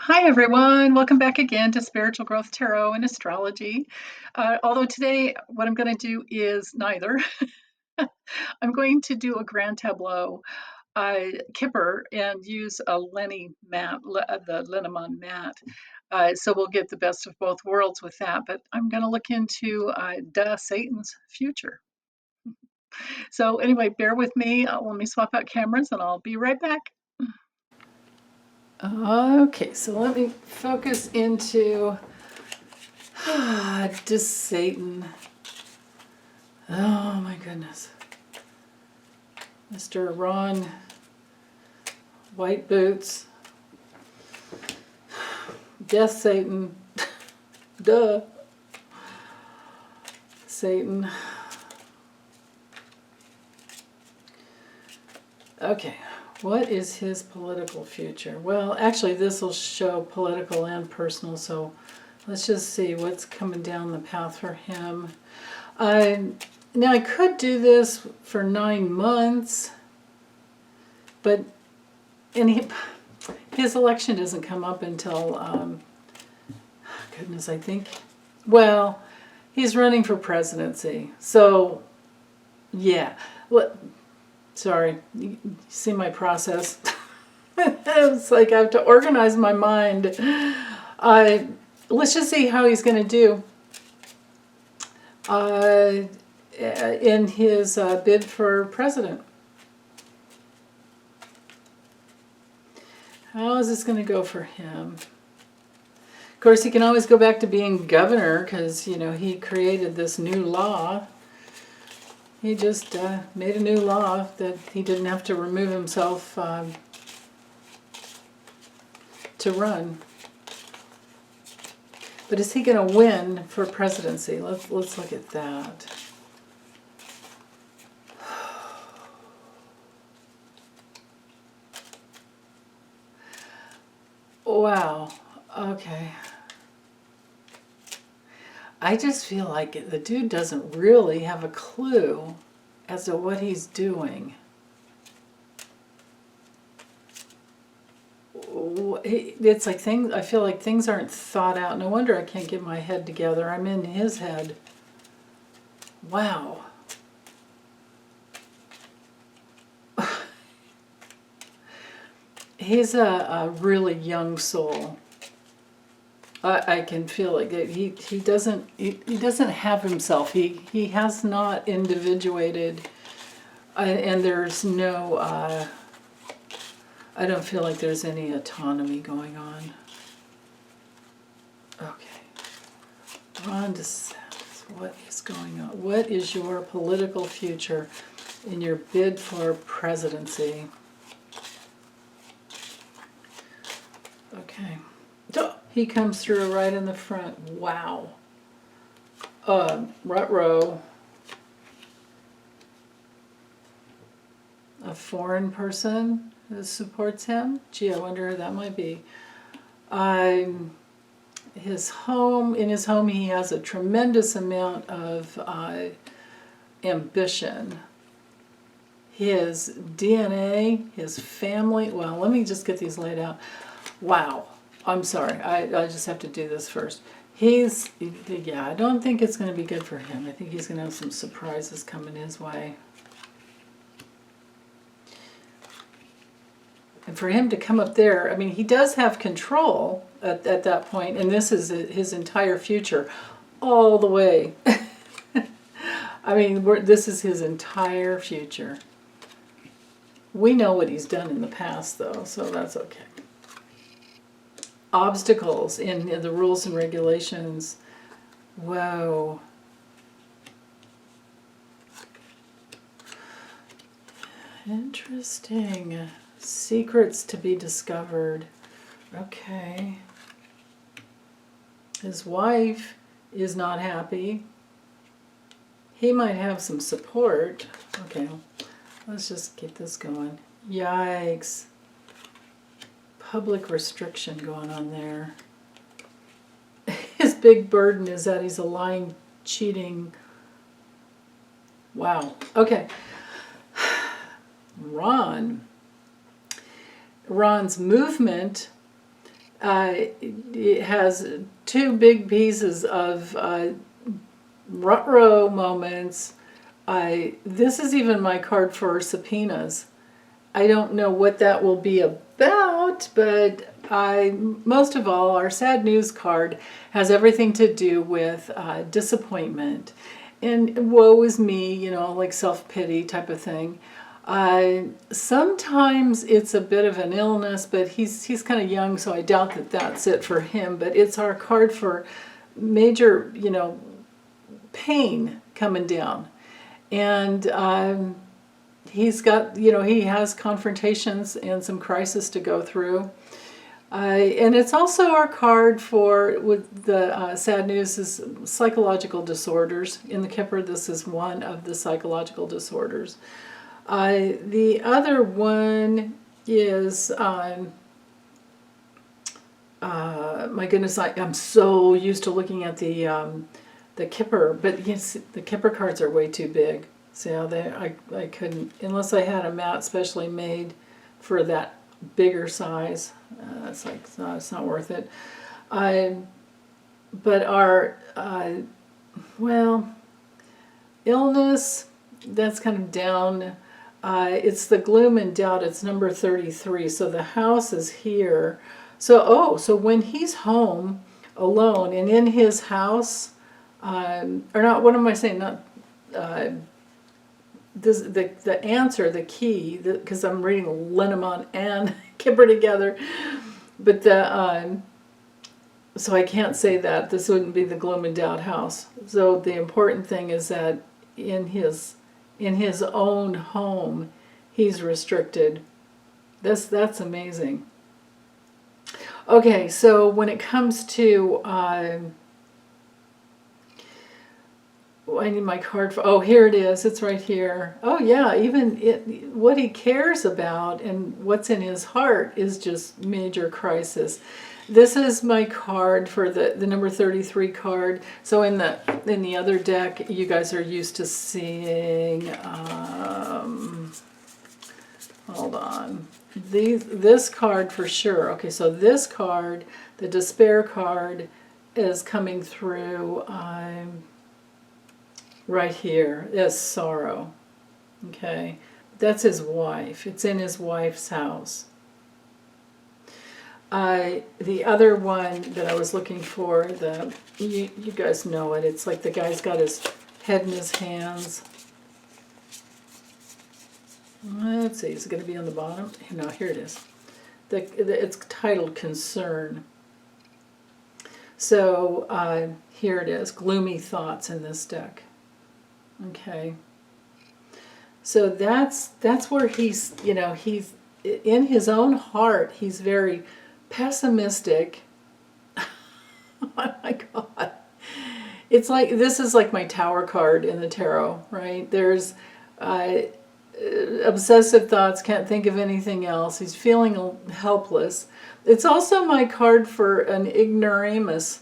Hi, everyone. Welcome back again to Spiritual Growth Tarot and Astrology. Although today, what I'm going to do is neither. I'm going to do a grand tableau, kipper, and use a Lenny mat, the Lenormand mat. So we'll get the best of both worlds with that. But I'm going to look into Satan's future. So anyway, bear with me. Let me swap out cameras, and I'll be right back. Okay, so let me focus into DuhSatan. Oh my goodness. Mr. Ron White Boots. Death Satan. Duh. Satan. Okay, what is his political future? Well, actually this will show political and personal, so let's just see what's coming down the path for him. Now I could do this for 9 months, but his election doesn't come up until, goodness, I think, well, he's running for presidency. So, yeah. Sorry, you see my process? It's like I have to organize my mind. Let's just see how he's going to do in his bid for president. How is this going to go for him? Of course, he can always go back to being governor because, you know, he created this new law. He just made a new law that he didn't have to remove himself to run. But is he going to win for presidency? Let's look at that. Wow. Okay. I just feel like the dude doesn't really have a clue as to what he's doing. It's like I feel like things aren't thought out. No wonder I can't get my head together. I'm in his head. Wow. He's a really young soul. I can feel like that he doesn't have himself. He has not individuated, and there's no. I don't feel like there's any autonomy going on. Okay, Ron DeSantis, what is going on? What is your political future in your bid for presidency? Okay. He comes through right in the front. Wow. Ruh-roh. A foreign person who supports him? Gee, I wonder who that might be. In his home, he has a tremendous amount of ambition. His DNA, his family, well, let me just get these laid out. Wow. I'm sorry, I just have to do this first. Yeah, I don't think it's going to be good for him. I think he's going to have some surprises coming his way. And for him to come up there, I mean, he does have control at that point, and this is his entire future, all the way. I mean, this is his entire future. We know what he's done in the past, though, so that's okay. Obstacles in the rules and regulations. Whoa. Interesting. Secrets to be discovered. Okay. His wife is not happy. He might have some support. Okay, let's just get this going. Yikes. Public restriction going on there. His big burden is that he's a lying, cheating. Wow. Okay. Ron's movement It has two big pieces of ruh-roh moments. This is even my card for subpoenas. I don't know what that will be about, but most of all, our sad news card has everything to do with disappointment and woe is me, you know, like self-pity type of thing. Sometimes it's a bit of an illness, but he's kind of young, so I doubt that that's it for him. But it's our card for major, you know, pain coming down. And he's got, you know, he has confrontations and some crisis to go through. And it's also our card for, with the sad news, is psychological disorders. In the Kipper, this is one of the psychological disorders. The other one is, my goodness, I'm so used to looking at the Kipper, but yes, the Kipper cards are way too big. See how I couldn't, unless I had a mat specially made for that bigger size. It's like, it's not worth it. But our, well, illness, that's kind of down. It's the gloom and doubt. It's number 33. So the house is here. So, so when he's home alone and in his house, or not, what am I saying? Not, the answer, the key, because I'm reading Lenormand and Kipper together, but so I can't say that. This wouldn't be the gloom and doubt house. So the important thing is that in his own home, he's restricted. That's amazing. Okay, so when it comes to I need my card for, oh, here it is. It's right here. Oh, yeah, even what he cares about and what's in his heart is just major crisis. This is my card for the number 33 card. So in the other deck, you guys are used to seeing, hold on, this card for sure. Okay, so this card, the despair card, is coming through right here. Is sorrow. Okay, that's his wife. It's in his wife's house. The other one that I was looking for, you guys know it. It's like the guy's got his head in his hands. Let's see, is it going to be on the bottom? No, here it is. It's titled Concern. So here it is, gloomy thoughts in this deck. Okay. So that's where he's, you know, he's in his own heart, he's very pessimistic. Oh my God. It's like, this is like my Tower card in the tarot, right? There's obsessive thoughts, can't think of anything else. He's feeling helpless. It's also my card for an ignoramus.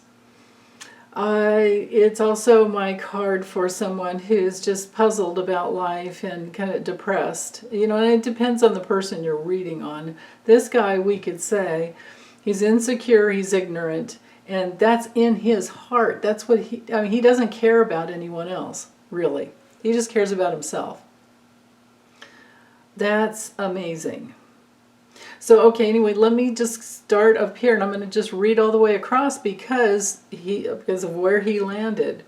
It's also my card for someone who's just puzzled about life and kind of depressed. You know, and it depends on the person you're reading on. This guy, we could say, he's insecure, he's ignorant, and that's in his heart. That's what I mean, he doesn't care about anyone else, really. He just cares about himself. That's amazing. So, okay, anyway, let me just start up here, and I'm going to just read all the way across because of where he landed.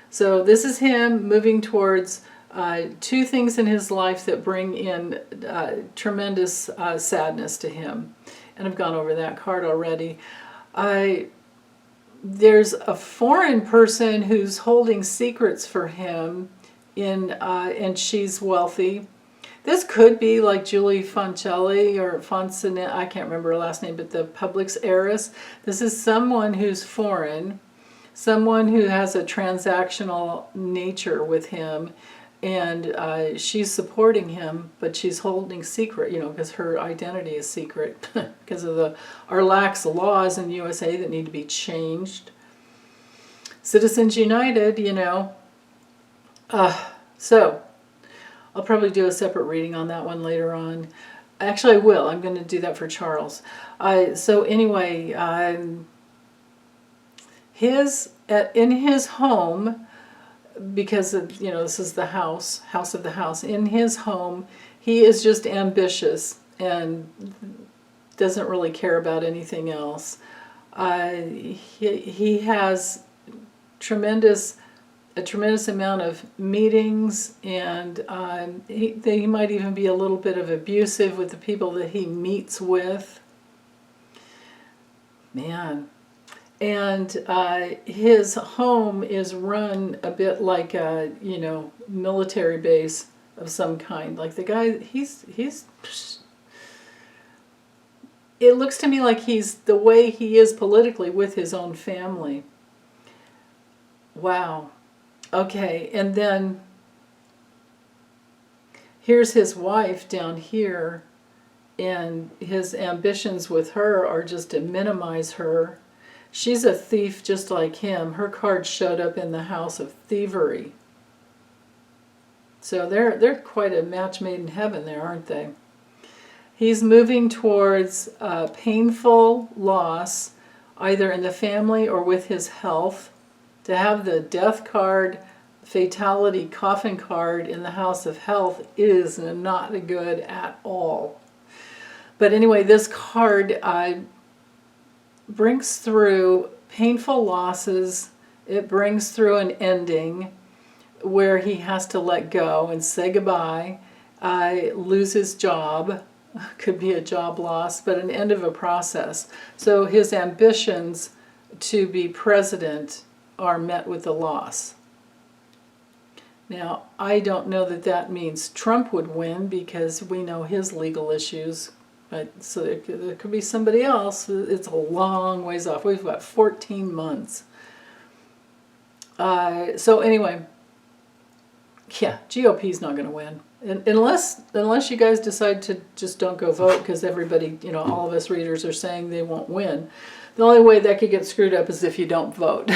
So this is him moving towards two things in his life that bring in tremendous sadness to him. And I've gone over that card already. There's a foreign person who's holding secrets for him, and she's wealthy. This could be like Julie Foncelli or Fonsenet, I can't remember her last name, but the Publix heiress. This is someone who's foreign, someone who has a transactional nature with him, and she's supporting him, but she's holding secret, you know, because her identity is secret because of our lax laws in the USA that need to be changed. Citizens United, you know. So I'll probably do a separate reading on that one later on. Actually, I will. I'm going to do that for Charles. So anyway, in his home, because of, this is the house of the house. In his home, he is just ambitious and doesn't really care about anything else. He has a tremendous amount of meetings, and he might even be a little bit of abusive with the people that he meets with. Man. And his home is run a bit like a, military base of some kind. Like the guy, it looks to me like he's the way he is politically with his own family. Wow. Okay, and then here's his wife down here, and his ambitions with her are just to minimize her. She's a thief just like him. Her card showed up in the house of thievery. So they're quite a match made in heaven there, aren't they? He's moving towards painful loss, either in the family or with his health. To have the death card, fatality coffin card in the house of health is not good at all. But anyway, this card brings through painful losses. It brings through an ending where he has to let go and say goodbye, lose his job, could be a job loss, but an end of a process. So his ambitions to be president are met with a loss. Now, I don't know that that means Trump would win, because we know his legal issues. But so there could be somebody else. It's a long ways off. We've got 14 months. So anyway, yeah, GOP's not going to win. Unless you guys decide to just don't go vote, because everybody, all of us readers are saying they won't win. The only way that could get screwed up is if you don't vote.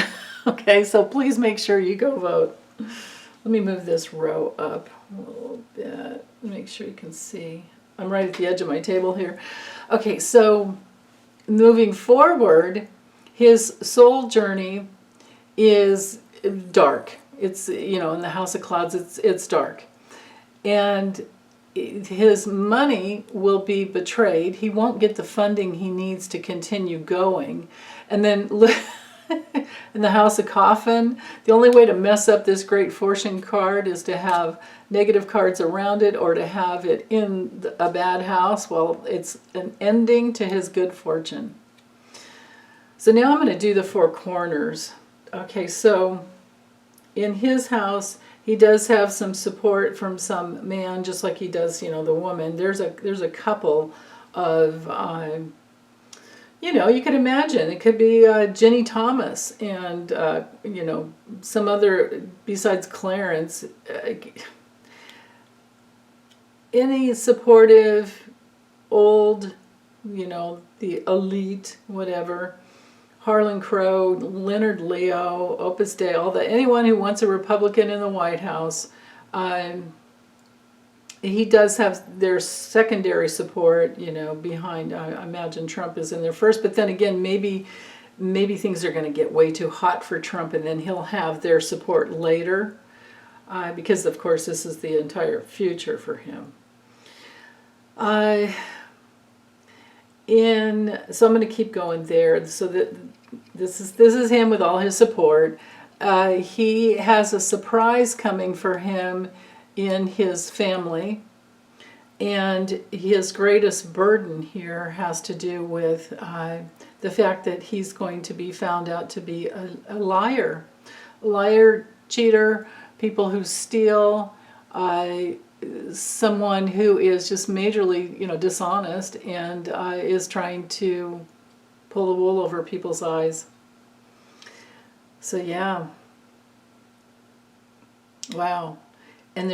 Okay, so please make sure you go vote. Let me move this row up a little bit, make sure you can see. I'm right at the edge of my table here. Okay, so moving forward, his soul journey is dark. It's, in the house of clouds, it's dark. And his money will be betrayed. He won't get the funding he needs to continue going. And then in the house of coffin, the only way to mess up this great fortune card is to have negative cards around it, or to have it in a bad house. Well, it's an ending to his good fortune. So now I'm going to do the four corners. Okay, so in his house, he does have some support from some man, just like he does, the woman. There's a couple of you could imagine it could be Jenny Thomas and, some other, besides Clarence, any supportive, old, the elite, whatever, Harlan Crow, Leonard Leo, Opus Dei, all that, anyone who wants a Republican in the White House, he does have their secondary support, behind. I imagine Trump is in there first, but then again, maybe things are going to get way too hot for Trump, and then he'll have their support later, because of course this is the entire future for him. So I'm going to keep going there. So that this is him with all his support. He has a surprise coming for him in his family, and his greatest burden here has to do with the fact that he's going to be found out to be a liar, cheater, people who steal, someone who is just majorly, dishonest, and is trying to pull the wool over people's eyes. So yeah, wow. And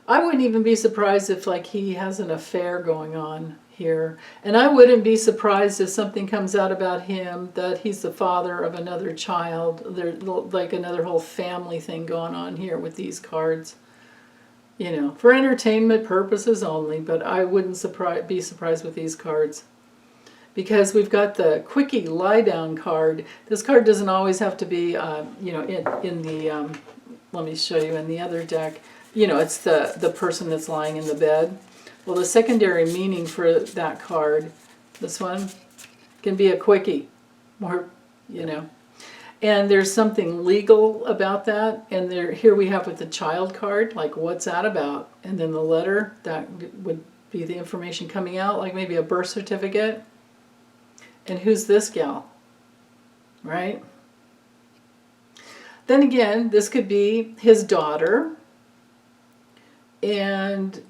I wouldn't even be surprised if he has an affair going on here. And I wouldn't be surprised if something comes out about him that he's the father of another child. There's like another whole family thing going on here with these cards. for entertainment purposes only, but I wouldn't be surprised with these cards. Because we've got the quickie lie down card. This card doesn't always have to be, in the, let me show you in the other deck. It's the person that's lying in the bed. Well, the secondary meaning for that card, this one, can be a quickie. More, And there's something legal about that. And here we have with the child card, like what's that about? And then the letter, that would be the information coming out, like maybe a birth certificate. And who's this gal? Right? Then again, this could be his daughter. And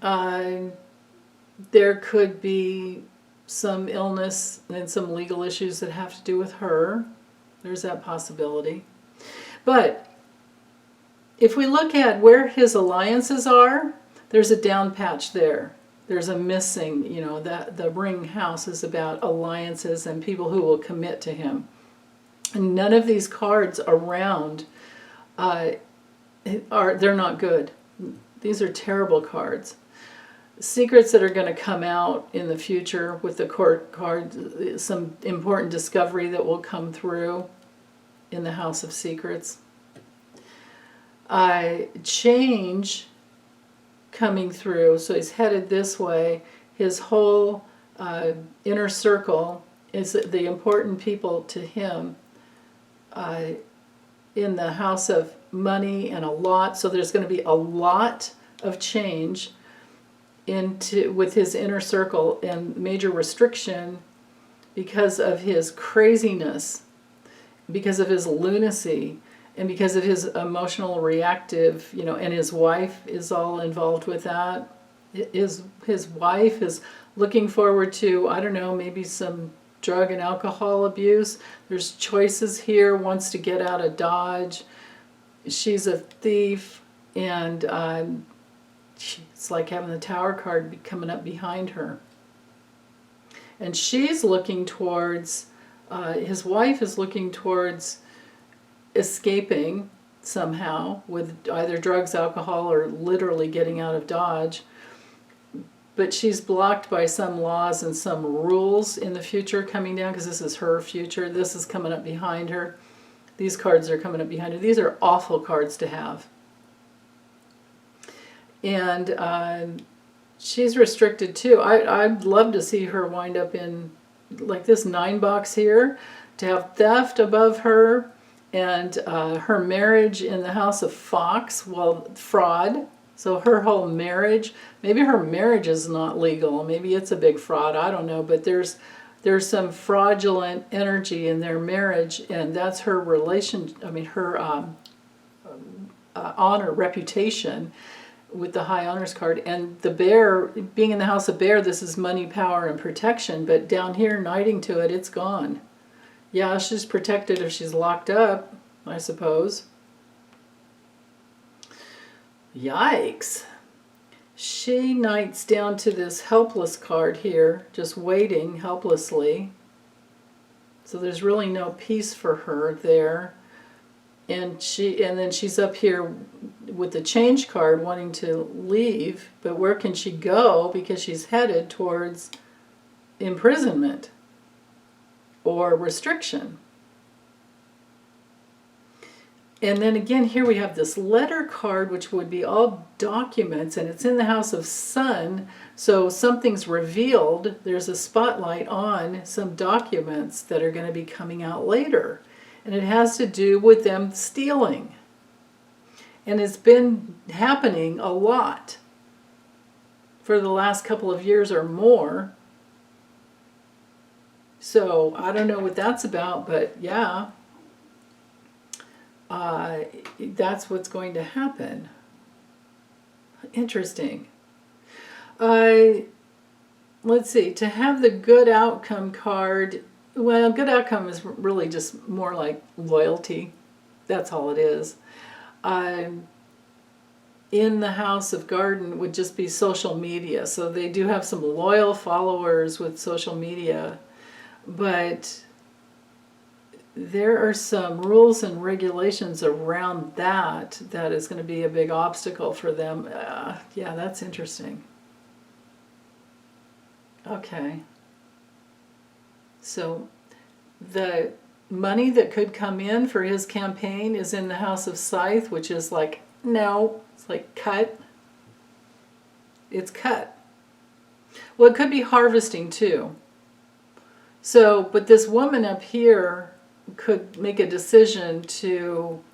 there could be some illness and some legal issues that have to do with her. There's that possibility. But if we look at where his alliances are, there's a down patch there. There's a missing, that the ring house is about alliances and people who will commit to him. And none of these cards around they're not good. These are terrible cards. Secrets that are going to come out in the future with the court card, some important discovery that will come through in the House of Secrets. Change coming through, so he's headed this way. His whole inner circle is the important people to him in the house of money and a lot. So there's going to be a lot of change with his inner circle and major restriction because of his craziness, because of his lunacy, and because of his emotional reactive, and his wife is all involved with that. His wife is looking forward to, I don't know, maybe some drug and alcohol abuse. There's choices here, wants to get out of Dodge. She's a thief, and it's like having the Tower card coming up behind her. And she's looking towards, his wife is looking towards escaping somehow with either drugs, alcohol, or literally getting out of Dodge. But she's blocked by some laws and some rules in the future coming down, because this is her future. This is coming up behind her. These cards are coming up behind her. These are awful cards to have. And she's restricted too. I'd love to see her wind up in like this 9 box here, to have theft above her, and her marriage in the house of Fox, well, fraud. So her whole marriage, maybe her marriage is not legal, maybe it's a big fraud, I don't know, but there's some fraudulent energy in their marriage, and that's her her honor, reputation with the high honors card. And the bear, being in the house of bear, this is money, power, and protection, but down here, knighting to it, it's gone. Yeah, she's protected if she's locked up, I suppose. Yikes. She knights down to this helpless card here, just waiting helplessly. So there's really no peace for her there. And then she's up here with the change card wanting to leave, but where can she go? Because she's headed towards imprisonment or restriction. And then again, here we have this letter card, which would be all documents, and it's in the house of Sun, so something's revealed. There's a spotlight on some documents that are going to be coming out later. And it has to do with them stealing. And it's been happening a lot for the last couple of years or more. So I don't know what that's about, but yeah, that's what's going to happen. Interesting. Let's see, to have the good outcome card, well, good outcome is really just more like loyalty. That's all it is. In the house of Garden would just be social media. So they do have some loyal followers with social media. But there are some rules and regulations around that is going to be a big obstacle for them. Yeah, that's interesting. Okay. So the money that could come in for his campaign is in the House of Scythe, which is like, no, it's like cut. It's cut. Well, it could be harvesting too. So, but this woman up here could make a decision to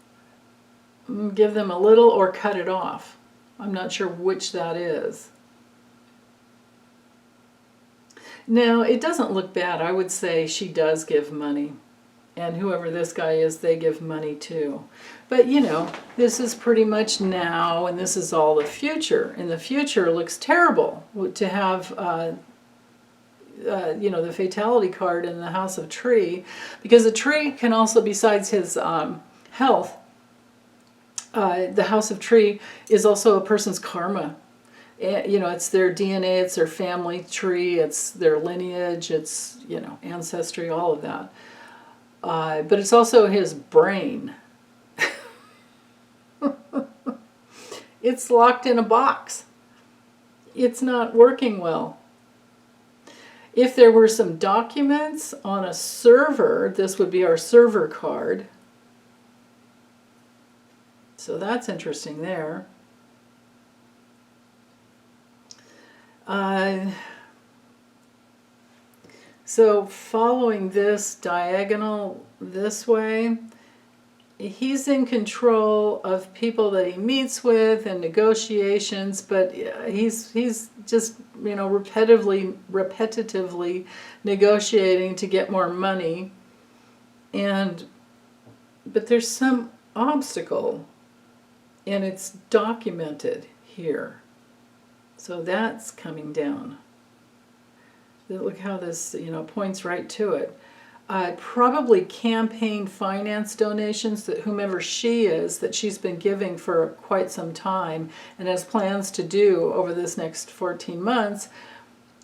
give them a little or cut it off. I'm not sure which that is. Now, it doesn't look bad. I would say she does give money. And whoever this guy is, they give money too. But, you know, this is pretty much now, and this is all the future. And the future looks terrible to have, you know, the fatality card in the House of Tree. Because the tree can also, besides his health, the House of Tree is also a person's karma. You know, it's their DNA, it's their family tree, it's their lineage, it's, you know, ancestry, all of that. But it's also his brain. It's locked in a box. It's not working well. If there were some documents on a server, this would be our server card. So that's interesting there. So following this diagonal this way, he's in control of people that he meets with and negotiations, but he's just, you know, repetitively negotiating to get more money. But there's some obstacle, and it's documented here. So that's coming down. Look how this, you know, points right to it. Probably campaign finance donations that whomever she is, that she's been giving for quite some time and has plans to do over this next 14 months.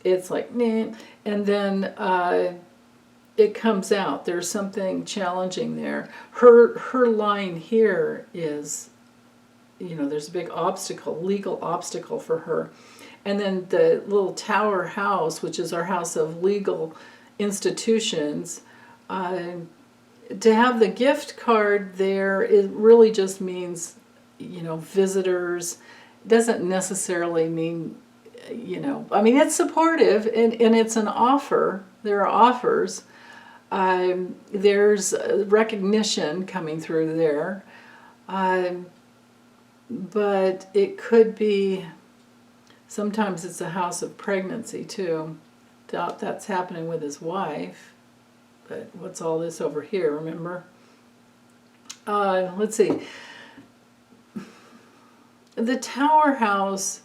It's like, nah. And then it comes out. There's something challenging there. Her line here is, you know, there's a big obstacle, legal obstacle for her. And then the little tower house, which is our house of legal institutions, to have the gift card there, it really just means, you know, visitors. It doesn't necessarily mean, you know, I mean, it's supportive and it's an offer. There are offers. There's recognition coming through there. But it could be, sometimes it's a house of pregnancy too. Doubt that's happening with his wife. But what's all this over here, remember? Let's see. The tower house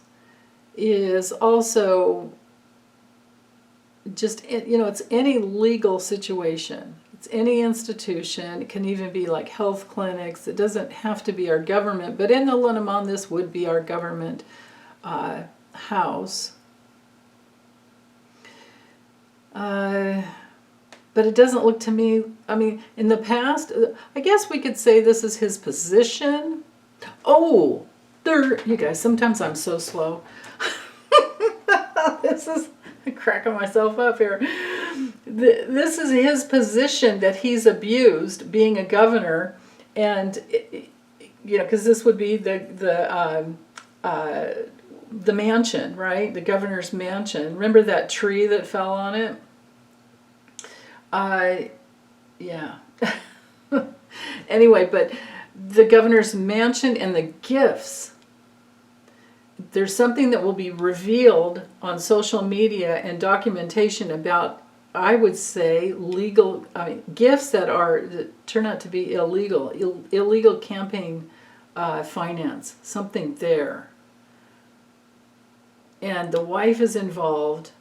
is also just, you know, it's any legal situation. It's any institution. It can even be like health clinics. It doesn't have to be our government. But in the Lenormand, this would be our government house. But it doesn't look to me, I mean, in the past, I guess we could say this is his position. Oh, there, you guys, sometimes I'm so slow. This is, I'm cracking myself up here. This is his position that he's abused, being a governor, and, you know, because this would be the mansion, right? The governor's mansion. Remember that tree that fell on it? Yeah. Anyway, but the governor's mansion and the gifts, there's something that will be revealed on social media and documentation about, I would say, legal, gifts that turn out to be illegal campaign finance, something there. And the wife is involved.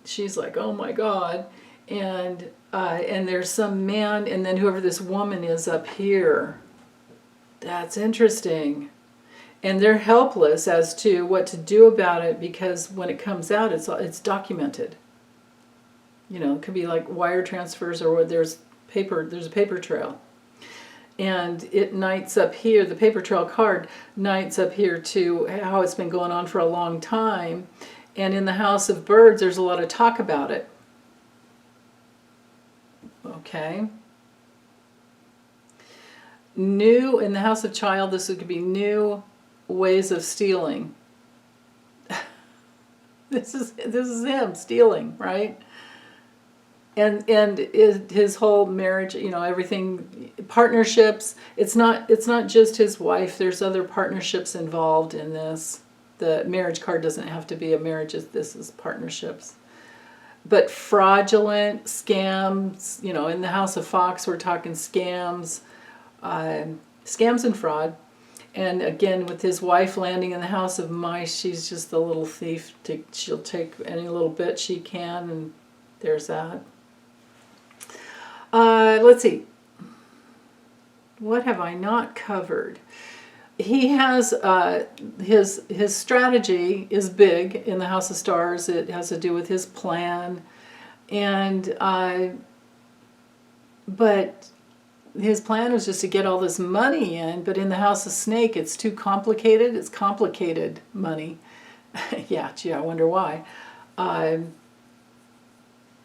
She's like, oh my God. And there's some man, and then whoever this woman is up here. That's interesting. And they're helpless as to what to do about it, because when it comes out, it's documented. You know, it could be like wire transfers, or where there's there's a paper trail. And it knights up here, the paper trail card knights up here to how it's been going on for a long time. And in the House of Birds, there's a lot of talk about it. Okay. New, in the House of Child, this could be new ways of stealing. This is him stealing, right? And his whole marriage, you know, everything, partnerships. It's not just his wife. There's other partnerships involved in this. The marriage card doesn't have to be a marriage. This is partnerships. But fraudulent scams, you know, in the House of Fox, we're talking scams, scams and fraud. And again, with his wife landing in the House of Mice, she's just a little thief. She'll take any little bit she can, and there's that. Let's see. What have I not covered? He has his strategy is big in the House of Stars. It has to do with his plan, and but his plan was just to get all this money in. But in the House of Snake, it's too complicated. It's complicated money. Yeah, gee, I wonder why.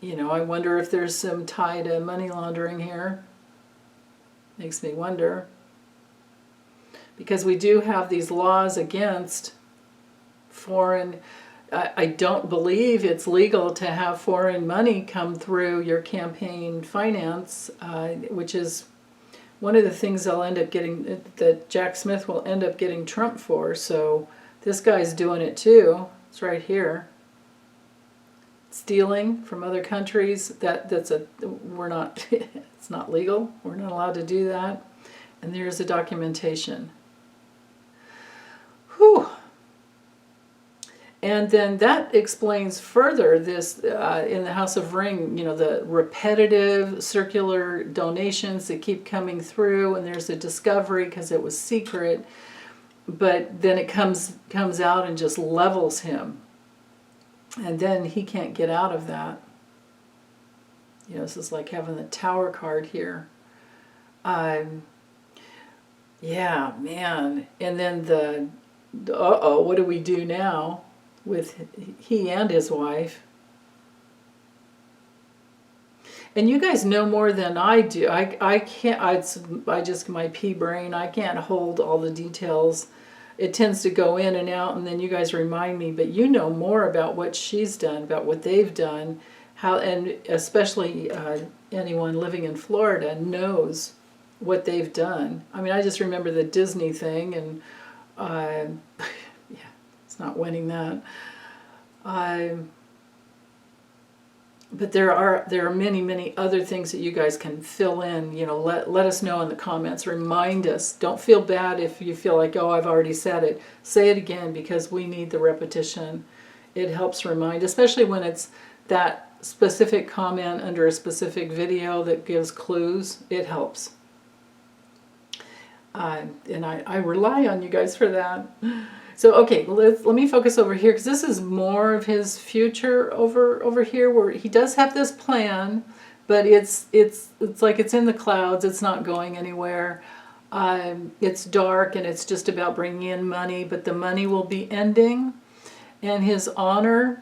You know, I wonder if there's some tie to money laundering here. Makes me wonder. Because we do have these laws against foreign. I don't believe it's legal to have foreign money come through your campaign finance, which is one of the things they'll end up getting, that Jack Smith will end up getting Trump for. So this guy's doing it too. It's right here. Stealing from other countries, we're not, it's not legal. We're not allowed to do that. And there's the documentation. Whew. And then that explains further this, in the House of Ring, you know, the repetitive circular donations that keep coming through, and there's a discovery because it was secret, but then it comes out and just levels him. And then he can't get out of that. You know, this is like having the Tower card here. Yeah, man. And then what do we do now with he and his wife? And you guys know more than I do. I can't, I just, my pea brain, I can't hold all the details. It tends to go in and out, and then you guys remind me, but you know more about what she's done, about what they've done, how, and especially anyone living in Florida knows what they've done. I mean, I just remember the Disney thing, and yeah, it's not winning that. But there are many other things that you guys can fill in. You know, let us know in the comments. Remind us. Don't feel bad if you feel like, oh, I've already said it. Say it again, because we need the repetition. It helps remind, especially when it's that specific comment under a specific video that gives clues. It helps. And I rely on you guys for that. So, okay, let me focus over here, because this is more of his future over here, where he does have this plan, but it's like it's in the clouds. It's not going anywhere. It's dark, and it's just about bringing in money, but the money will be ending, and his honor,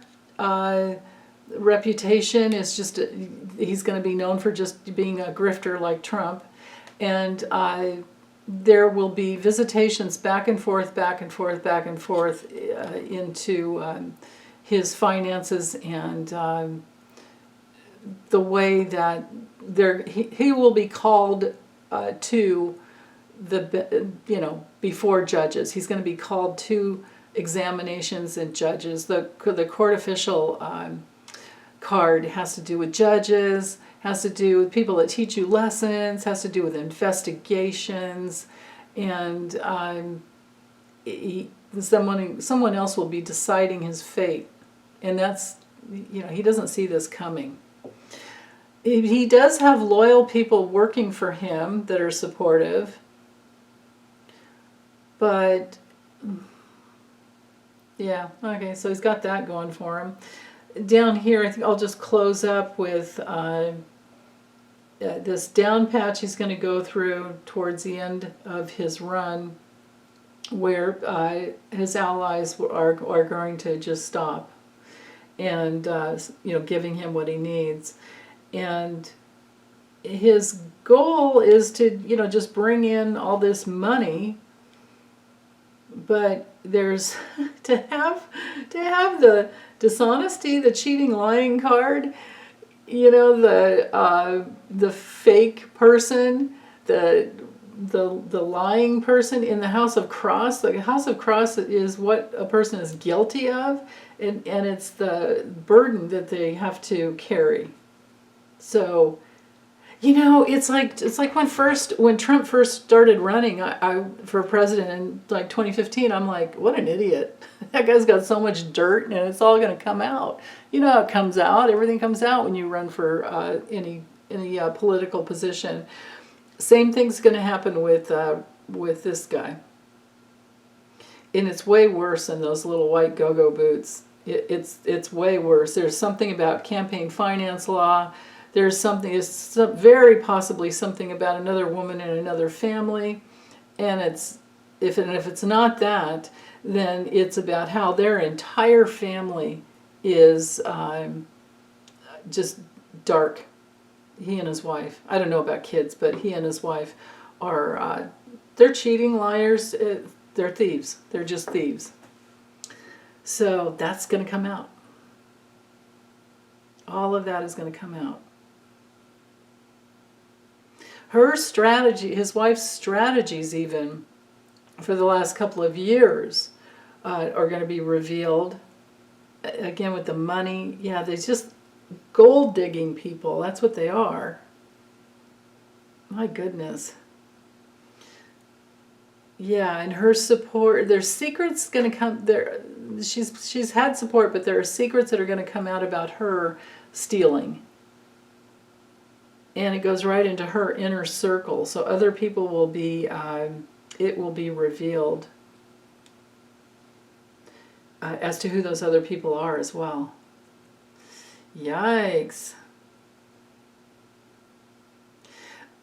reputation is just, he's going to be known for just being a grifter like Trump, and there will be visitations back and forth into his finances, and the way that he will be called to the, you know, before judges. He's going to be called to examinations and judges. The court official card has to do with judges, has to do with people that teach you lessons, has to do with investigations, and someone else will be deciding his fate, and that's, you know, he doesn't see this coming. He does have loyal people working for him that are supportive, but yeah, okay, so he's got that going for him. Down here, I think I'll just close up with this down patch he's going to go through towards the end of his run, where his allies are going to just stop and giving him what he needs. And his goal is to just bring in all this money, but there's to have the dishonesty, the cheating, lying card, the fake person, the lying person in the house of cross. The house of cross is what a person is guilty of, and it's the burden that they have to carry. So, it's like when Trump first started running for president in like 2015. I'm like, what an idiot! That guy's got so much dirt, and it's all going to come out. You know how it comes out. Everything comes out when you run for any political position. Same thing's going to happen with this guy, and it's way worse than those little white go-go boots. It's way worse. There's something about campaign finance law. There's very possibly something about another woman in another family, and if it's not that, then it's about how their entire family is just dark. He and his wife. I don't know about kids, but he and his wife are they're cheating, liars. They're thieves. They're just thieves. So that's going to come out. All of that is going to come out. Her strategy, his wife's strategies even, for the last couple of years are going to be revealed. Again, with the money. Yeah, there's just gold digging people. That's what they are. My goodness. Yeah, and her support, there's secrets going to come there. She's had support, but there are secrets that are going to come out about her stealing. And it goes right into her inner circle. So other people will be, it will be revealed as to who those other people are as well. Yikes.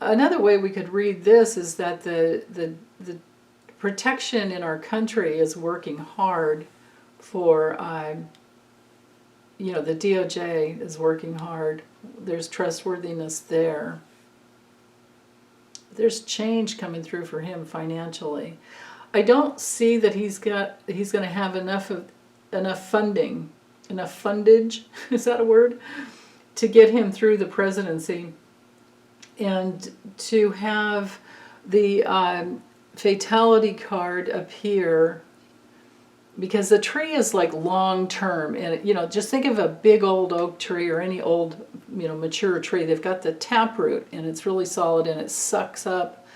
Another way we could read this is that the protection in our country is working hard for, the DOJ is working hard. There's trustworthiness there. There's change coming through for him financially. I don't see that he's going to have enough funding, enough fundage, is that a word, to get him through the presidency, and to have the fatality card appear, because the tree is like long term, and just think of a big old oak tree or any old mature tree. They've got the taproot, and it's really solid, and it sucks up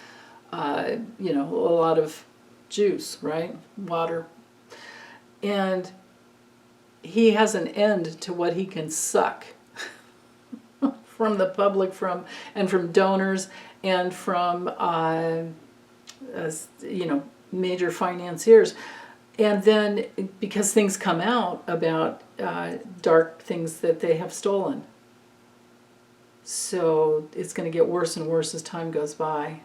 a lot of juice, right? Water. And he has an end to what he can suck from the public, from donors, and from major financiers. And then, because things come out about dark things that they have stolen. So it's going to get worse and worse as time goes by.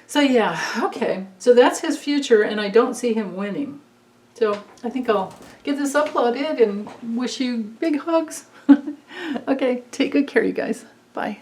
So yeah, okay. So that's his future, and I don't see him winning. So I think I'll get this uploaded and wish you big hugs. Okay, take good care, you guys. Bye.